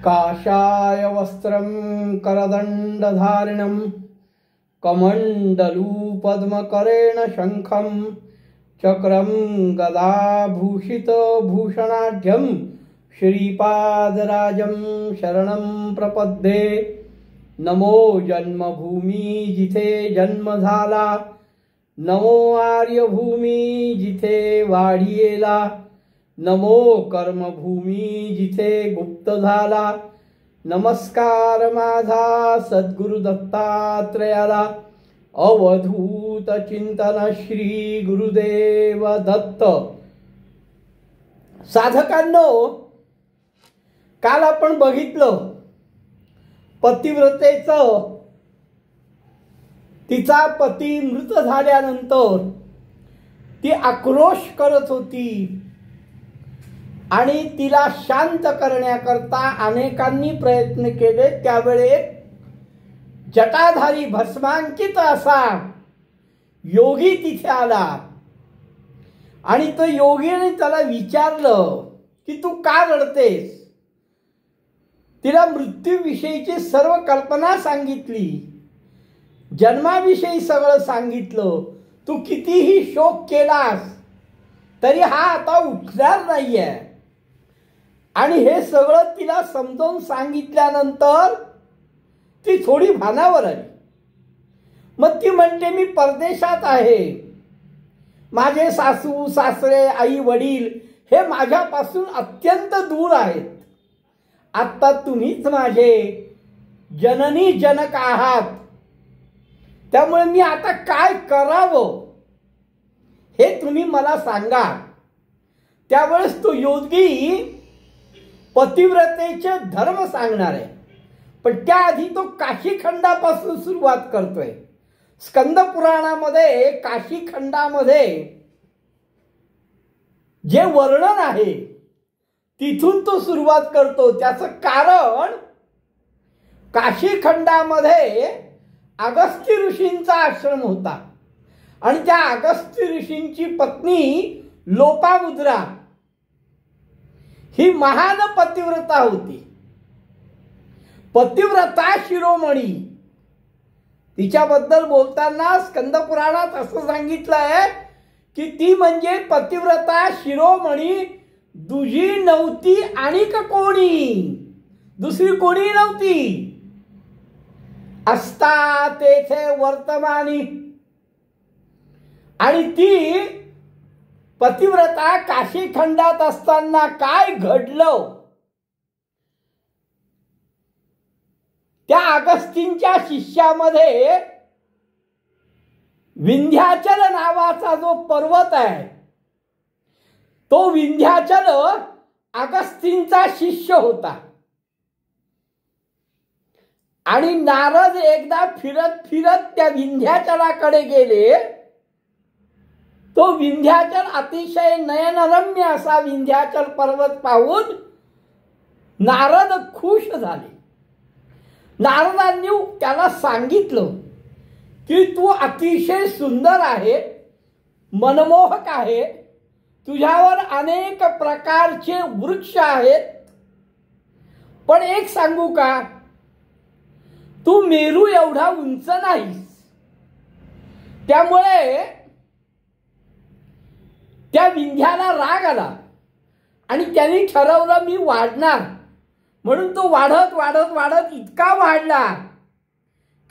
काषाय वस्त्रं करदण्डधारिणं कमण्डलूपद्मकरेण शङ्खं चक्रं गदाभूषितभूषणाढ्यं श्रीपादराजं शरणं प्रपद्ये। नमो जन्मभूमी जिथे जन्म झाला, नमो आर्यभूमी जिथे वाढियेला, नमो कर्मभूमी जिथे गुप्त झाला। नमस्कार माझा सद्गुरु दत्तात्रयाला, अवधूत चिंतन श्री गुरुदेव दत्त। साधकांनो, काल आपण बघितलं पतिव्रतेचं, तिचा पती मृत झाल्यानंतर ती आक्रोश करत होती आणि तिला शांत करण्याकरता अनेकांनी प्रयत्न केले। त्यावेळी जटाधारी भस्मांकित असा योगी तिथे आला आणि तो योगीने त्याला विचारलं की तू का रडतेस। तिला मृत्यूविषयीची सर्व कल्पना सांगितली, जन्माविषयी सगळं सांगितलं। तू कितीही शोक केलास तरी हा आता उठणार नाहीये आणि हे सगळं तिला समजावून सांगितल्यानंतर ती थोडी भानावर आली। मग ती म्हणते मी परदेशात आहे, माझे सासू सासरे आई वडील हे माझ्यापासून अत्यंत दूर आहेत। आता तुम्हीच माझे जननी जनक आहात, त्यामुळे मी आता काय करावं हे तुम्ही मला सांगा। त्यावेळेस तो योगी पतिव्रतेचे धर्म सांगणार आहे, पण त्याआधी तो काशीखंडापासून सुरुवात करतोय। स्कंद पुराणामध्ये काशीखंडामध्ये जे वर्णन आहे तिथून तो सुरुवात करतो। त्याचं कारण काशीखंडामध्ये अगस्त्य ऋषींचा आश्रम होता आणि त्या अगस्त्य ऋषींची पत्नी लोपामुद्रा ही महान पतिव्रता होती, पतिव्रता शिरोमणी। तिच्याबद्दल बोलताना स्कंद पुराणात असं सांगितलंय की ती म्हणजे पतिव्रता शिरोमणी, दुजी नव्हती आणि कोणी दुसरी कोणी नव्हती। असता तेथे वर्तमानी, आणि ती पतिव्रता काशीखंडात असताना काय घडलं त्या अगस्तींच्या शिष्यामध्ये विंध्याचल नावाचा जो पर्वत आहे तो विंध्याचल अगस्तींचा शिष्य होता आणि नारद एकदा फिरत फिरत त्या विंध्याचलाकडे गेले। तो विंध्याचल अतिशय नयनरम्य असा विंध्याचल पर्वत पाहून नारद खुश झाले। नारदांनी त्याला सांगितलं की तू अतिशय सुंदर आहे, मनमोहक आहे, तुझ्यावर अनेक प्रकारचे वृक्ष आहेत, पण एक सांगू का, तू मेरू एवढा उंच नाहीस। त्यामुळे त्या विंध्याला राग आला आणि त्यांनी ठरवलं मी वाढणार, म्हणून तो वाढत वाढत वाढत इतका वाढला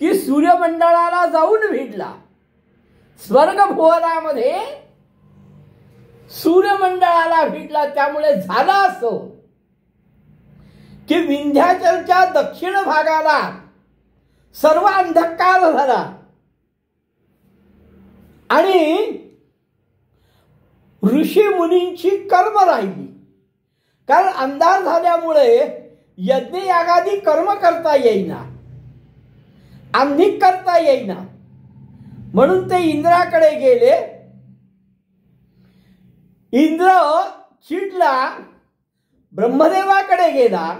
की सूर्यमंडळाला जाऊन भिडला। स्वर्गभुवनामध्ये सूर्यमंडळाला भिडला। त्यामुळे झालं असं की विंध्याचलच्या दक्षिण भागाला सर्व अंधकार झाला आणि ऋषी मुनींची कर्म राहिली, कारण अंधार झाल्यामुळे यज्ञ यागादी कर्म करता येईना, आम्ही करता येईना। म्हणून ते इंद्राकडे गेले। इंद्र चिडला, ब्रह्मदेवाकडे गेला।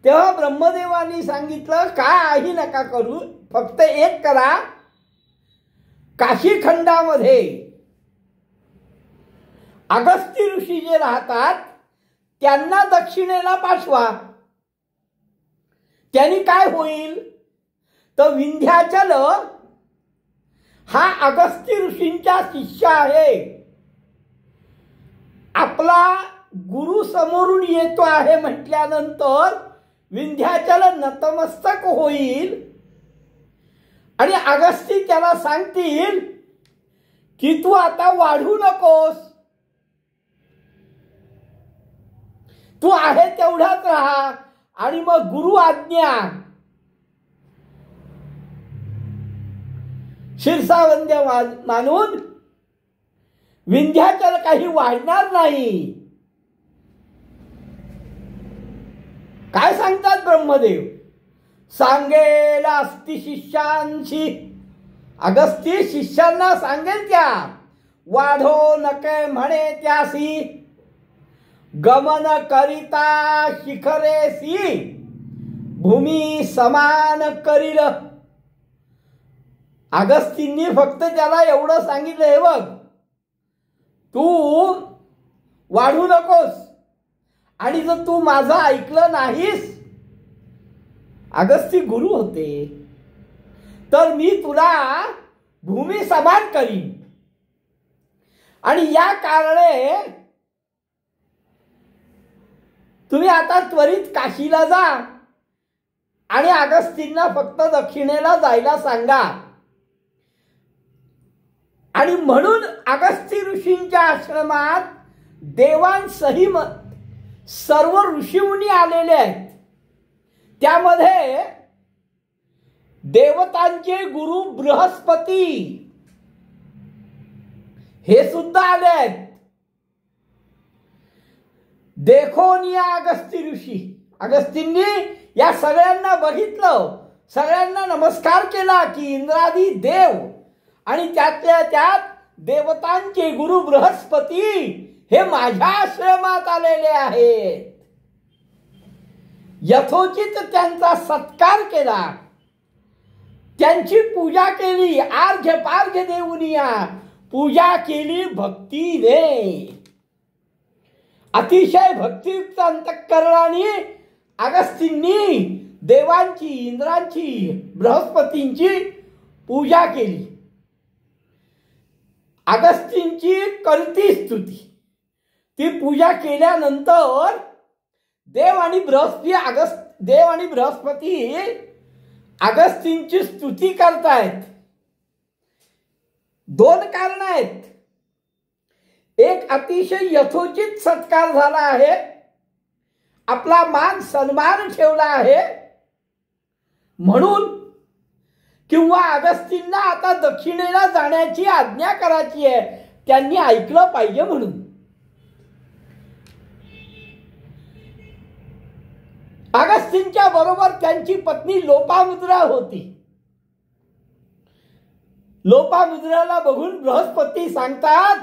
तेव्हा ब्रह्मदेवानी सांगितलं काही नका करू, फक्त एक करा, काशीखंडामध्ये अगस्त्य ऋषी जे राहतात त्यांना दक्षिणेला पाठवा। त्यांनी काय होईल तर विंध्याचल हा अगस्त्य ऋषींचा शिष्य आहे. आपला गुरु समोरून येतो आहे म्हटल्यानंतर विंध्याचल नतमस्तक होईल आणि अगस्ती त्याला सांगतील की तू आता वाढू नकोस, तू आहे तेवढाच राहा. आणि मग गुरु आज्ञा शिरसावंद्य मानून विंध्याचल काही वाढणार नाही. काय सांगतात ब्रह्मदेव, सांगेल अस्ति शिष्यांशी, अगस्ती शिष्यांना सांगेल त्या, वाढो नके म्हणे त्यासी, गमन करिता शिखरेसी, भूमी समान करील. अगस्तींनी फक्त त्याला एवढं सांगितलंय, बघ तू वाढू नकोस आणि जर तू माझं ऐकलं नाहीस, अगस्ती गुरु होते, तर मी तुला भूमी समान करीन. आणि या कारणे तुम्ही आता त्वरित काशीला जा आणि अगस्तींना फक्त दक्षिणेला जायला सांगा. आणि म्हणून अगस्ती ऋषींच्या आश्रमात देवांसहित सर्व ऋषीमुनी आलेले आहेत. त्यामध्ये देवतांचे गुरु बृहस्पती हे सुद्धा आले आहेत. देखोनिया अगस्ती ऋषी, अगस्तींनी या सगळ्यांना बघितलं, सगळ्यांना नमस्कार केला की इंद्रादी देव आणि त्यातल्या त्यात देवतांचे गुरु बृहस्पती हे माझ्या आश्रमात आलेले आहेत. यथोचित त्यांचा सत्कार केला, त्यांची पूजा केली, अर्घ्य पार्घ्य देऊनिया पूजा केली भक्तीने. अतिशय भक्तियुक्त अंतःकरणाने अगस्तींनी देवांची, इंद्रांची, बृहस्पतींची पूजा केली. अगस्तींची करती स्तुती. ती पूजा केल्यानंतर देव आणि बृहस्पती अगस्तींची स्तुती करतायत. दोन कारण आहेत. एक, अतिशय यथोचित सत्कार झाला आहे, आपला मान सन्मान ठेवला आहे म्हणून, किंवा अगस्तींना आता दक्षिणेला जाण्याची आज्ञा करायची आहे, त्यांनी ऐकलं पाहिजे म्हणून. अगस्तींच्या बरोबर त्यांची पत्नी लोपामुद्रा होती. लोपामुद्राला बघून बृहस्पती सांगतात,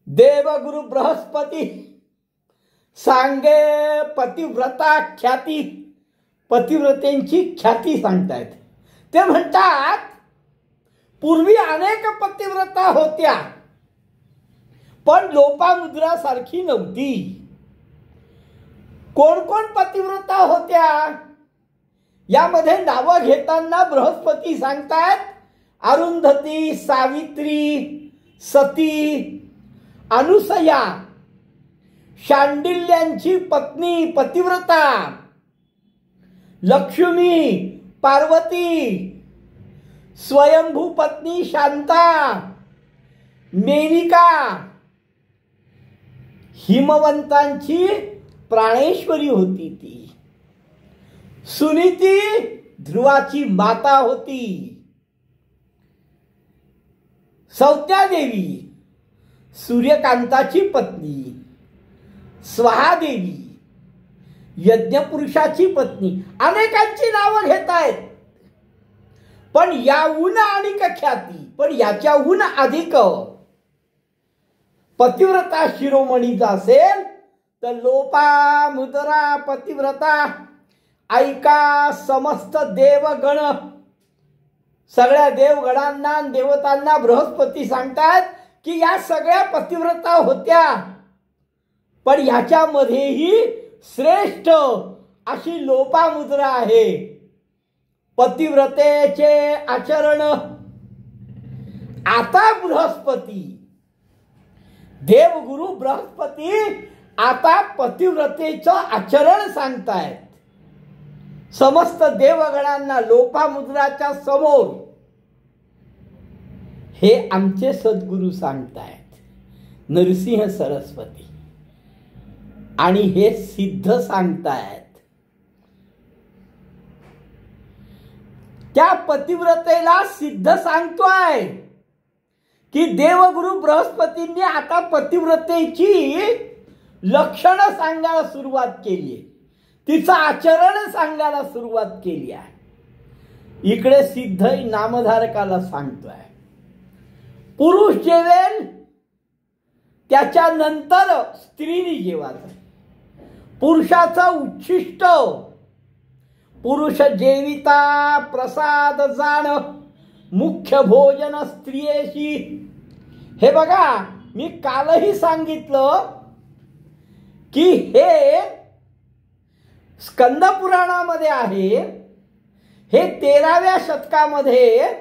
देवगुरु बृहस्पती सांगे पतिव्रता ख्याती, पतिव्रतेंची ख्याती सांगतायत. ते म्हणतात पूर्वी अनेक पतिव्रता होत्या पण लोपामुद्रा सारखी नव्हती. कोण कोण पतिव्रता होत्या यामध्ये नावं घेताना बृहस्पती सांगतात अरुंधती, सावित्री, सती, अनुसया, शांडिल्यांची पत्नी पतिव्रता, लक्ष्मी, पार्वती, स्वयंभू पत्नी शांता, मेनिका, हिमवंतांची प्राणेश्वरी होती ती, सुनीती ध्रुवाची माता होती, सौत्यादेवी सूर्यकांताची पत्नी, स्वाहादेवी यज्ञपुरुषाची पत्नी, अनेकांची नावं घेत आहेत. पण याहून अनेक ख्याती, पण याच्याहून अधिक पतिव्रता शिरोमणीचा असेल तर लोपामुद्रा पतिव्रता. ऐका समस्त देवगण, सगळ्या देवगणांना देवतांना बृहस्पती सांगतात की या सगळ्या पतिव्रता होत्या पण ह्याच्यामध्येही श्रेष्ठ अशी लोपामुद्रा आहे. पतिव्रतेचे आचरण. आता बृहस्पती, देवगुरु बृहस्पती आता पतिव्रतेचं आचरण सांगतायत समस्त देवगणांना लोपामुद्राच्या समोर. हे आमचे सद्गुरू सांगतायत नरसिंह सरस्वती, आणि हे सिद्ध सांगतायत. त्या पतिव्रतेला सिद्ध सांगतोय की देवगुरु बृहस्पतींनी आता पतिव्रतेची लक्षणं सांगायला सुरुवात केली आहे, तिचं आचरण सांगायला सुरुवात केली आहे. इकडे सिद्ध नामधारकाला सांगतोय पुरुष जेवेल त्याच्यानंतर स्त्रीने जेवायचं. पुरुषाचं उच्छिष्ट पुरुष जेविता प्रसाद जाण मुख्य भोजन स्त्रियेशी. हे बघा, मी कालही सांगितलं की हे स्कंद पुराणामध्ये आहे. हे 13व्या शतकामध्ये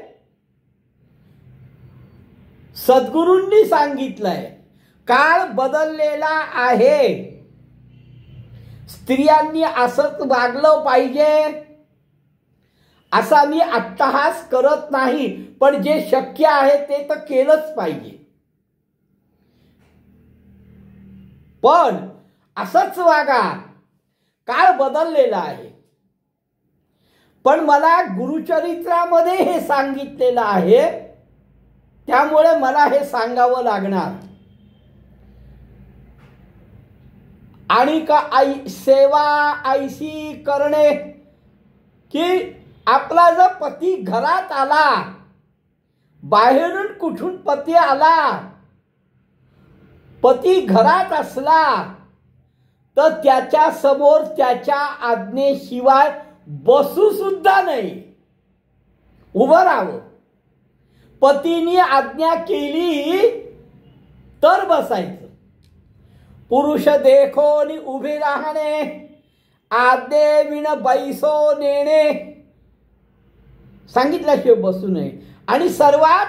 सद्गुरूंनी सांगितलंय. काळ बदललेला आहे, स्त्रियांनी असंच वागलं पाहिजे असा मी अट्टहास करत नाही, पण जे शक्य आहे ते तर केलंच पाहिजे. पण असंच वागा, काळ बदललेला आहे. पण मला गुरुचरित्रामध्ये हे सांगितलेलं आहे, त्यामुळे मला हे सांगावं लागणार. आणि का सेवा ऐशी करणे, की आपला जर पती घरात आला, बाहेरून कुठून पती आला, पती घरात असला तर त्याच्या समोर त्याच्या आज्ञेशिवाय बसू सुद्धा नाही, उभं राहावं. पतीने आज्ञा केली तर बसायचं. पुरुष देखोनी उभे राहणे, आज्ञे विण बैसो नेणे, सांगितल्याशिवाय बसू नये. आणि सर्वात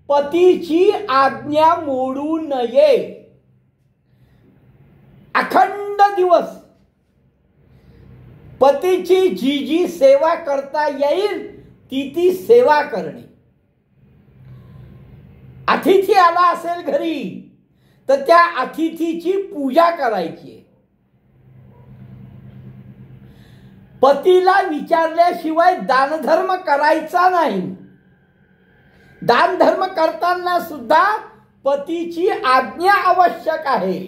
पतीची आज्ञा मोडू नये. अखंड दिवस पतीची जी जी सेवा करता येईल ती सेवा करणे. अतिथी आला असेल घरी तर त्या अतिथीची पूजा करायची. पतीला विचारल्याशिवाय दानधर्म करायचा नाही. दानधर्म करताना सुद्धा पतीची आज्ञा आवश्यक आहे.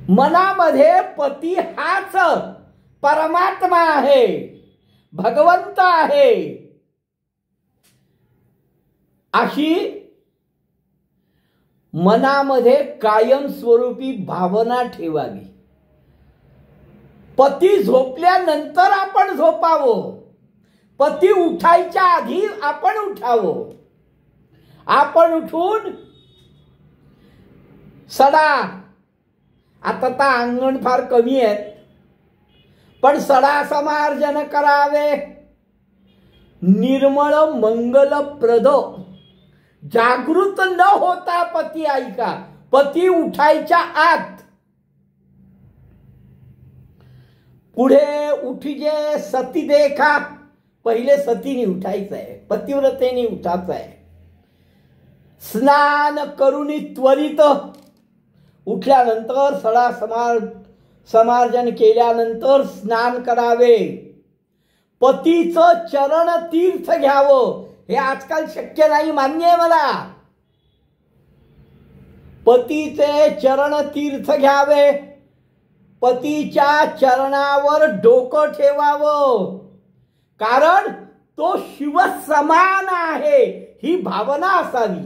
मनामध्ये पती हाच परमात्मा आहे, भगवंत आहे, अशी मनामध्ये कायमस्वरूपी भावना ठेवावी. पती झोपल्यानंतर आपण झोपावं, पती उठायच्या आधी आपण उठावं. आपण उठून सडा, आता तर अंगण फार कमी आहेत, पण सडा समार्जन करावे. निर्मळ मंगलप्रद जागृत न होता पती ऐका, पती उठायच्या आत. पुढे उठीजे सती देखा, पहिले सतीने उठायचं आहे, पतिव्रतेने उठायचं आहे. स्नान करुनी त्वरित, उठल्यानंतर सडा समार्जन केल्यानंतर स्नान करावे. पतीचं चरण तीर्थ घ्यावं. हे आजकाल शक्य नाही, मान्य आहे मला. पतीचे चरण तीर्थ घ्यावे, पतीच्या चरणावर डोकं ठेवावं, कारण तो शिव समान आहे ही भावना असावी.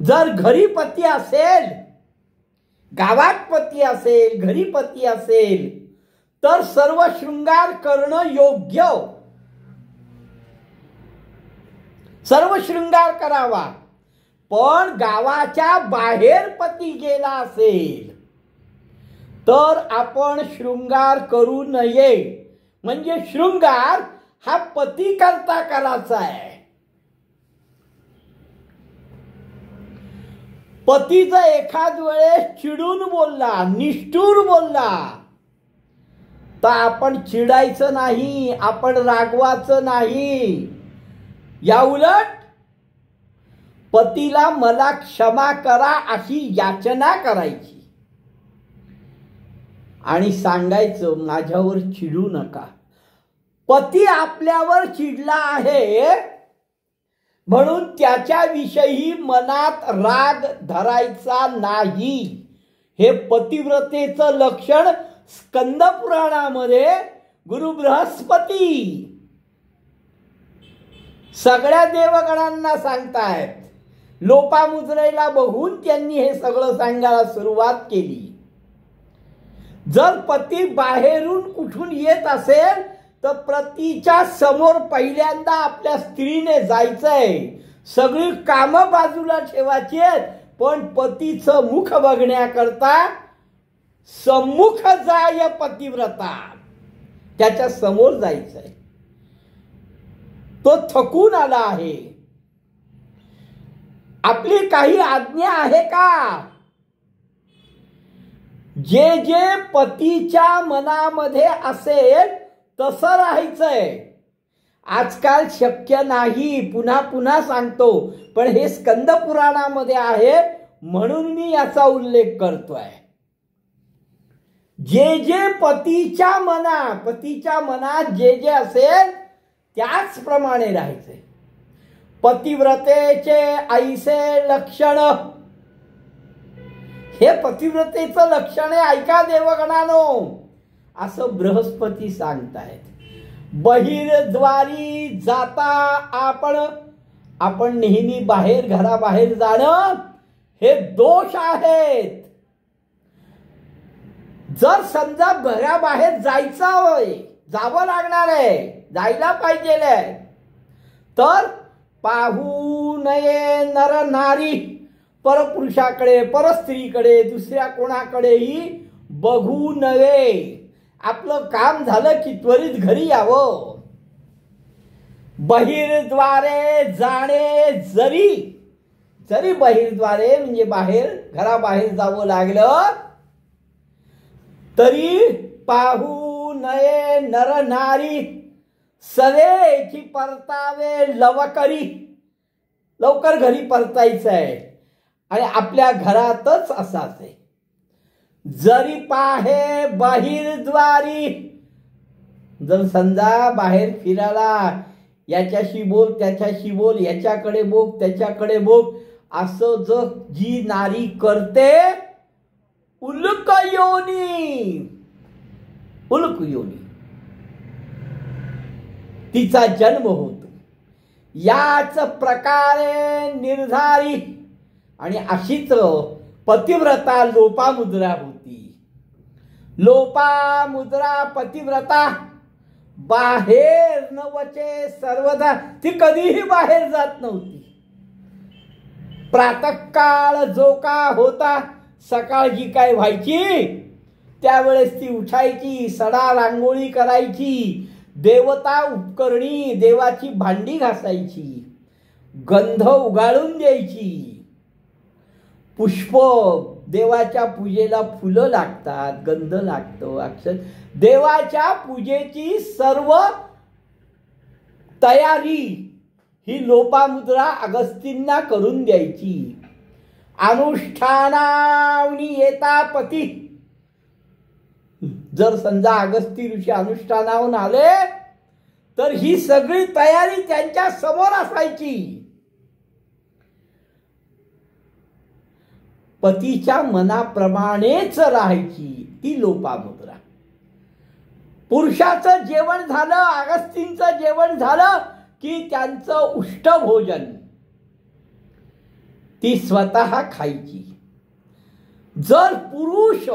जर घरी पती असेल, गावात पती असेल, घरी पती असेल, तर सर्व शृंगार करणं योग्य, सर्व शृंगार करावा. पण गावाच्या बाहेर पती गेला असेल तर आपण शृंगार करू नये. म्हणजे शृंगार हा पती करता करायचा आहे. पती जर एखाद वेळेस चिडून बोलला, निष्ठुर बोलला, तर आपण चिडायचं नाही, आपण रागवायचं नाही. या उलट पतीला मला क्षमा करा अशी याचना करायची आणि सांगायचं माझ्यावर चिडू नका. पती आपल्यावर चिडला आहे म्हणून त्याच्याविषयी मनात राग धरायचा नाही. हे पतिव्रतेचं लक्षण स्कंद पुराणामध्ये गुरु बृहस्पती सगळ्या देवगणांना सांगतायत. लोपामुद्रेला बघून त्यांनी हे सगळं सांगायला सुरुवात केली. जर पती बाहेरून कुठून येत असेल तर पतीच्या समोर पहिल्यांदा आपल्या स्त्रीने जायचंय. सगळी कामं बाजूला ठेवायची आहेत, पण पतीचं मुख बघण्याकरता सम्मुख जाय पतिव्रता, त्याच्या समोर जायचंय. तो थकून आला आहे. आपली काही आज्ञा आहे का? जे जे पतीच्या मनामध्ये असेल तसं राहायचंय. आजकाल शक्य नाही, पुन्हा पुन्हा सांगतो, पण हे स्कंद पुराणामध्ये आहे म्हणून मी याचा उल्लेख करतोय. जे जे पतीच्या मनात जे जे असेल त्याचप्रमाणे राहायचंय. पतिव्रतेचे ऐसे लक्षण, हे पतिव्रतेचं लक्षण आहे. ऐका देवगणानो, असं बृहस्पती सांगतायत. बहिर्द्वारी जाता आपण नेहमी बाहेर, घराबाहेर जाणं हे दोष आहेत. जर समजा घराबाहेर जायचं होय, जावं लागणार आहे, जायला पाहिजे, तर पाहू नये नर नारी, परपुरुषाकडे, परस्त्रीकडे, दुसऱ्या कोणाकडेही बघू नये. आपलं काम झालं की त्वरित घरी यावं. बहिर्द्वारे जाणे, जरी बहिर्द्वारे म्हणजे बाहेर, घराबाहेर जावं लागलं तरी पाहू नये नर नारी, सवेची परतावे लवकरी, लवकर घरी परतायचं आहे आणि आपल्या घरातच असाच आहे. जरी पाहे बाहेरद्वारी, जर समजा बाहेर फिरायला, याच्याशी बोल त्याच्याशी बोल, याच्याकडे बघ त्याच्याकडे बघ, असं जर जी नारी करते, उल्क योनी, तिचा जन्म होतो. याच प्रकारे निर्धारी, आणि अशीच पतिव्रता लोपामुद्रा होती. लोपामुद्रा पतिव्रता बाहेर नवचे सर्वदा, ती कधीही बाहेर जात नव्हती. प्रातःकाळ जो का होता, सकाळ जी काय व्हायची त्यावेळेस ती उठायची, सडा रांगोळी करायची, देवता उपकरणी देवाची भांडी घासायची, गंध उगाळून द्यायची, पुष्प, देवाच्या पूजेला फुलं लागतात, गंध लागतो, अक्षर, देवाच्या पूजेची सर्व तयारी ही लोपामुद्रा अगस्तींना करून द्यायची. अनुष्ठानावनी येता पती, जर समजा अगस्ती ऋषी अनुष्ठानाहून आले तर ही सगळी तयारी त्यांच्या समोर असायची. पतीच्या मनाप्रमाणेच राहायची ती लोपामुद्रा. पुरुषाचं जेवण झालं, अगस्तींचं जेवण झालं की त्यांचं उष्टभोजन ती स्वतः खायची. जर पुरुष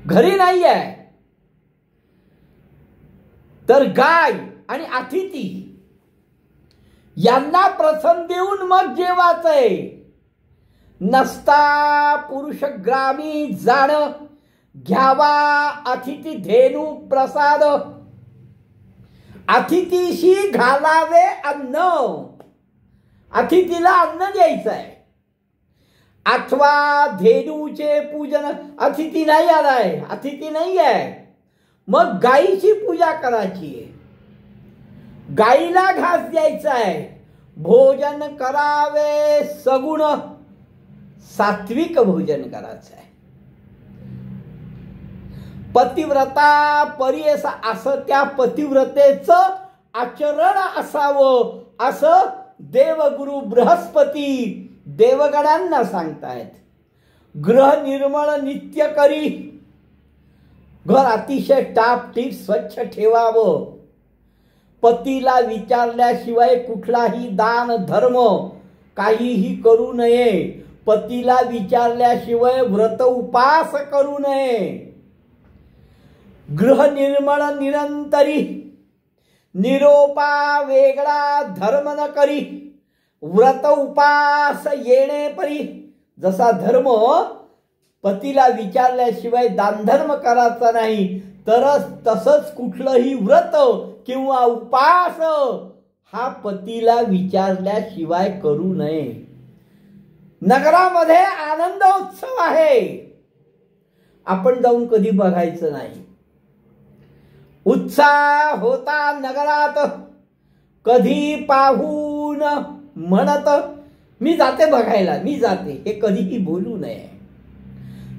घरी नाही आहे तर गाय आणि अतिथी यांना प्रथम देऊन मग जेवायचंय. नसता पुरुष ग्रामी जाण, घ्यावा अतिथी धेनू प्रसाद. अतिथीशी घालावे अन्न, अतिथीला अन्न द्यायचं आहे. अथवा धेनूचे पूजन, अतिथी नाही आलाय, अतिथी नाही आहे, मग गायीची पूजा करायची आहे. गाईला घास द्यायचा आहे. भोजन करावे सगुण, सात्विक भोजन करायचं आहे. पतिव्रता परियसा, असं त्या पतिव्रतेचं आचरण असावं, असं देवगुरु बृहस्पती देवगणांना सांगतायत. गृह निर्मळ नित्य करी, घर अतिशय टापटीप स्वच्छ ठेवावं. पतीला विचारल्याशिवाय कुठलाही दान धर्म काहीही करू नये. पतीला विचारल्याशिवाय व्रत उपास करू नये. गृह निर्मळ निरंतरी, निरोपा वेगळा धर्म न करी. व्रत उपास येणे परी, जसा धर्म पतीला विचारल्याशिवाय दानधर्म करायचा नाही, तर तसंच कुठलंही व्रत किंवा उपास हा पतीला विचारल्याशिवाय करू नये. नगरामध्ये आनंद उत्सव आहे, आपण जाऊन कधी बघायचं नाही. उत्साह होता नगरात, कधी पाहून म्हणत मी जाते बघायला, मी जाते, हे कधीही बोलू नये.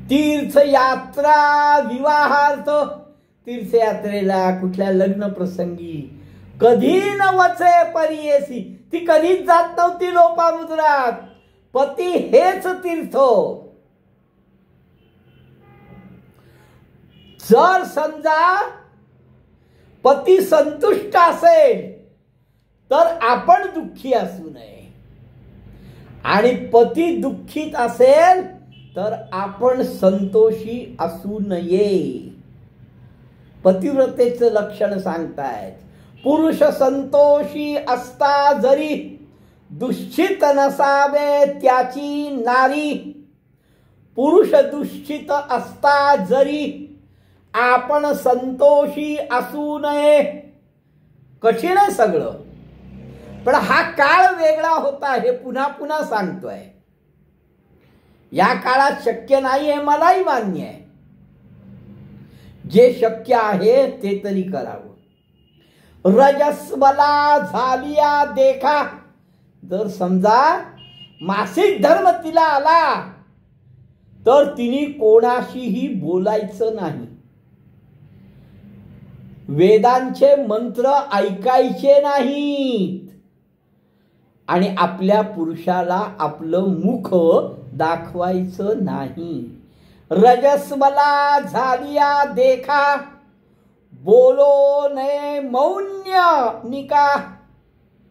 तीर्थयात्रा विवाहार्थ, तीर्थयात्रेला कुठल्या लग्न प्रसंगी कधी न वचे परियेसी, ती कधीच जात नव्हती लोपामुद्रात. पती हेच तीर्थ. जर समजा पती संतुष्ट असेल तर आपण दुःखी असू नये, आणि पती दुःखीत असेल तर आपण संतोषी असू नये. पतिव्रतेचं लक्षण सांगतायत. पुरुष संतोषी असता जरी, दुश्चित नसावे त्याची नारी. पुरुष दुश्चित असता जरी आपण संतोषी असू नये. कठीण आहे सगळं, पण हा काळ वेगळा होता, हे पुन्हा पुन्हा सांगतोय. या काळात शक्य नाही हे मलाही मान्य आहे. जे शक्य आहे ते तरी करावं. रजस्वला झालिया देखा, जर समजा मासिक धर्म तिला आला तर तिने कोणाशीही बोलायचं नाही. वेदांचे मंत्र ऐकायचे नाहीत, आणि आपल्या पुरुषाला आपलं मुख दाखवायचं नाही. रजस्वला झालिया देखा, बोलो नये मौन्य निका.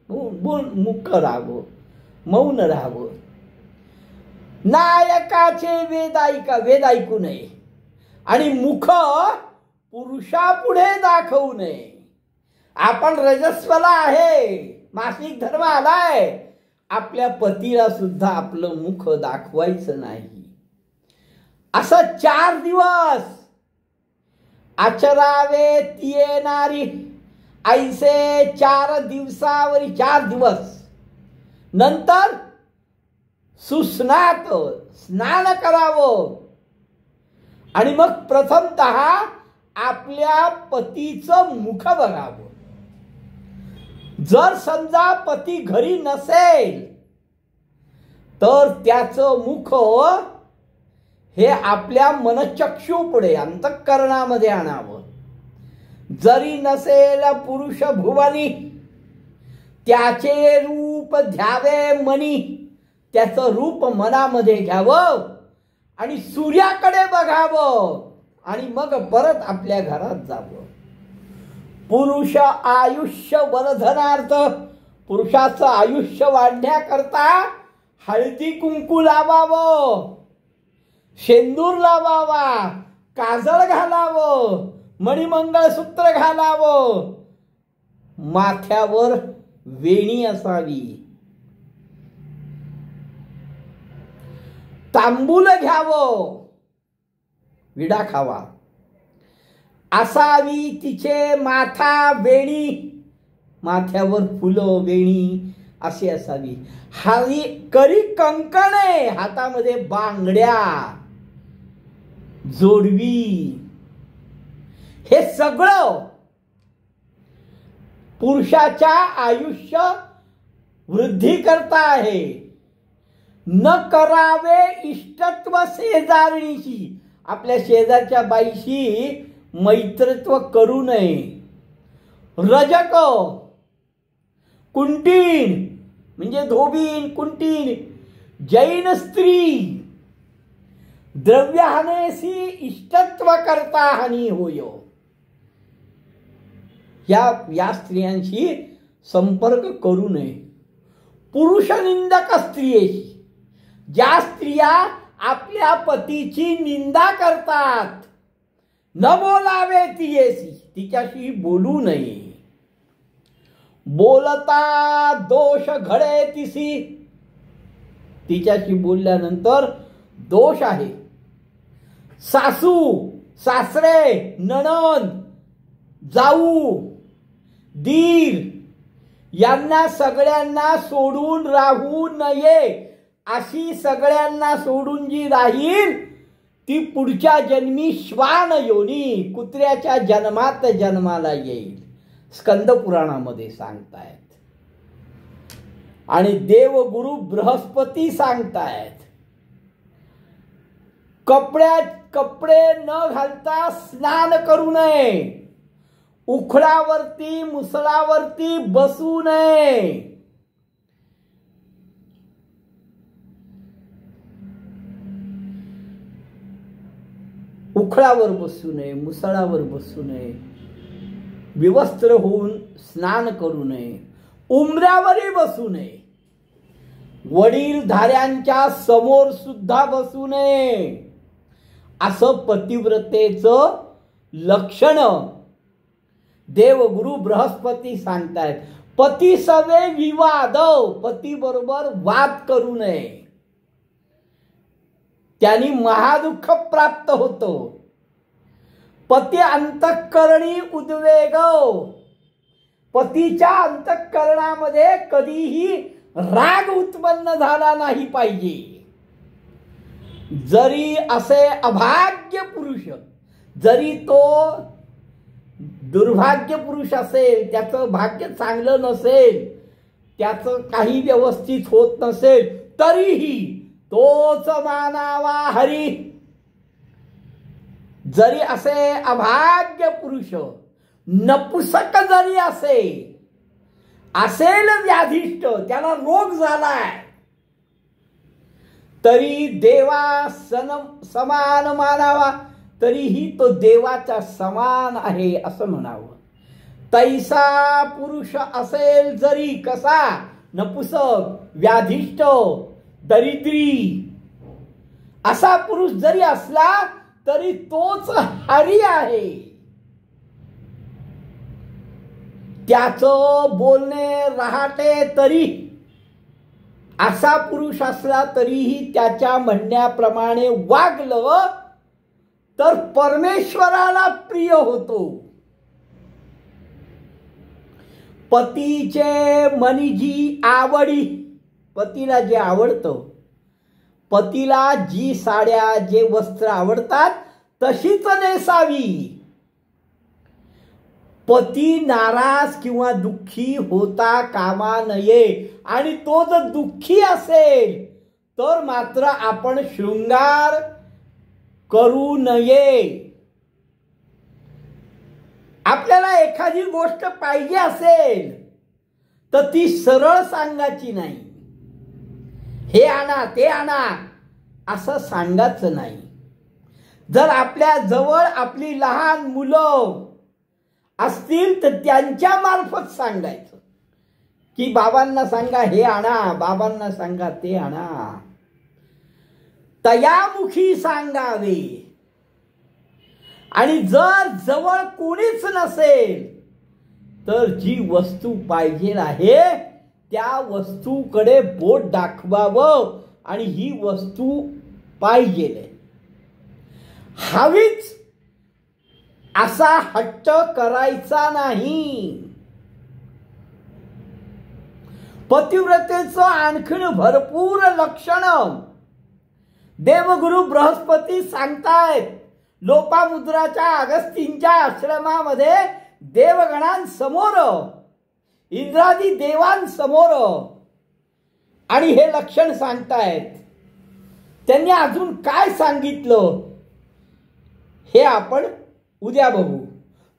मुख राहावं, मौन राहावं. नायकाचे वेद ऐका, वेद ऐकू नये, आणि मुख पुरुषापुढे दाखवू नये. आपण रजस्वला आहे, मासिक धर्म आलाय, आपल्या पतीला सुद्धा आपलं मुख दाखवायचं नाही. असं 4 दिवस आचरावे तिये नारी. ऐसे 4 दिवसावरी 4 दिवस नंतर सुस्नात स्नान करावं, आणि मग प्रथमतः आपल्या पतीचं मुख बघावं. जर समजा पती घरी नसेल तर त्याचं मुख हे आपल्या मनचक्षू पुढे अंतःकरणामध्ये आणावं. जरी नसेल पुरुष भुवनी, त्याचे रूप ध्यावे मनी. त्याचं रूप मनामध्ये घ्यावं आणि सूर्याकडे बघावं, आणि मग परत आपल्या घरात जावं. पुरुष आयुष्य वर्धनार्थ, पुरुषाचं आयुष्य वाढण्याकरता हळदी कुंकू लावावं, शेंदूर लावावा, काजळ घालावं, मणिमंगळसूत्र घालावं, माथ्यावर वेणी असावी, तांबूल घ्यावं, विडा खावा, असावी तिचे माथा वेणी, माथ्यावर फुलं वेणी अशी असावी, हारी करी कंकणे, हातामध्ये बांगड्या, जोडवी, हे सगळं पुरुषाच्या आयुष्य वृद्धी करता आहे. न करावे इष्टत्व शेजारणीशी, आपल्या शेजारच्या बाईशी मैत्रत्व करू नये. रजक कुंटीन म्हणजे धोबीन कुंटीन, जैन स्त्री, द्रव्यहानेसी इष्टत्व करता हानी होय. या स्त्रियांशी संपर्क करू नये. पुरुष निंदक स्त्रियेशी, ज्या स्त्रिया आपल्या पतीची निंदा करतात, न बोलावे तियेसी, तिच्याशी बोलू नये. बोलता दोष घडे तिसी, तिच्याशी बोलल्यानंतर दोष आहे. सासू सासरे नणंद जाऊ दीर यांना सगळ्यांना सोडून राहू नये. अशी सगळ्यांना सोडून जी राहील ती पुढच्या जन्मी श्वान योनी, कुत्र्याच्या जन्मात जन्माला येईल, स्कंद पुराणामध्ये सांगतायत. आणि देवगुरु बृहस्पती सांगतायत, कपडे न घालता स्नान करू नये, उखळावरती मुसळावरती बसू नये. उखळावर बसू नये, मुसळावर बसू नये, विवस्त्र होऊन स्नान करू नये, उंबऱ्यावरही बसू नये, वडील धाऱ्यांच्या समोर सुद्धा बसू नये. असं पतिव्रतेचं लक्षण देवगुरु बृहस्पती सांगतायत. पती सवे विवाद, पती बरोबर वाद करू नये, त्यांनी महादुःख प्राप्त होतो. पती अंतःकरणी उद्वेग, पतीच्या अंतःकरणामध्ये कधीही राग उत्पन्न झाला नाही पाहिजे. जरी असे अभाग्य पुरुष, जरी तो दुर्भाग्य पुरुष असेल, त्याचं भाग्य चांगलं नसेल, त्याचं काही व्यवस्थित होत नसेल, तरीही तोच मानावा हरी. जरी असे अभाग्य पुरुष नपुसक जरी असेल व्याधिष्ट, त्याला रोग झालाय, तरी देवा समान मानावा, तरीही तो देवाचा समान आहे असं म्हणावं. तैसा पुरुष असेल जरी, कसा नपुसक, व्याधिष्ट, दरिद्री, असा पुरुष जरी असला तरी तोच हरी आहे. त्याचं बोलणे रहाटे तरी, असा पुरुष असला तरीही त्याच्या म्हणण्याप्रमाणे वागलं तर परमेश्वराला प्रिय होतो. पतीचे मनी जी आवडी, पतीला जे आवडतं, पतीला जी साड्या जे वस्त्र आवडतात तशीच नेसावी. पती नाराज किंवा दुःखी होता कामा नये. आणि तो जर दुःखी असेल तर मात्र आपण शृंगार करू नये. आपल्याला एखादी गोष्ट पाहिजे असेल तर ती सरळ सांगायची नाही. हे आणा ते आणा असं सांगायचं नाही. जर आपल्या जवळ आपली लहान मुलं असतील तर त्यांच्या मार्फत सांगायचं की बाबांना सांगा हे आणा, बाबांना सांगा ते आणा. तयामुखी सांगावे. आणि जर जवळ कोणीच नसेल तर जी वस्तू पाहिजे आहे त्या वस्तूकडे बोट दाखवावं आणि ही वस्तू पाहिजे, हवीच असा हट्ट करायचा नाही. पतिव्रतेचं आणखीन भरपूर लक्षण देवगुरु बृहस्पती सांगतायत. लोपामुद्राच्या अगस्तींच्या आश्रमामध्ये देवगणांसमोर, इंद्रादी देवांसमोर आणि हे लक्षण सांगतायत. त्यांनी अजून काय सांगितलं हे आपण उद्या बघू.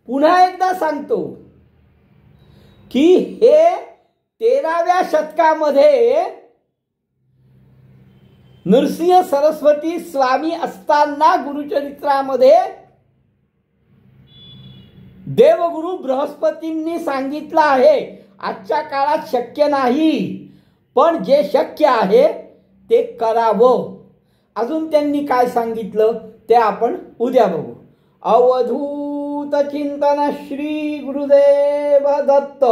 पुन्हा एकदा सांगतो की हे 13व्या शतकामध्ये नृसिंह सरस्वती स्वामी असताना गुरुचरित्रामध्ये देवगुरु बृहस्पतींनी सांगितलं आहे. आजच्या काळात शक्य नाही, पण जे शक्य आहे ते करावं. अजून त्यांनी काय सांगितलं ते आपण उद्या बघू. अवधूत चिंतन श्री गुरुदेव दत्त.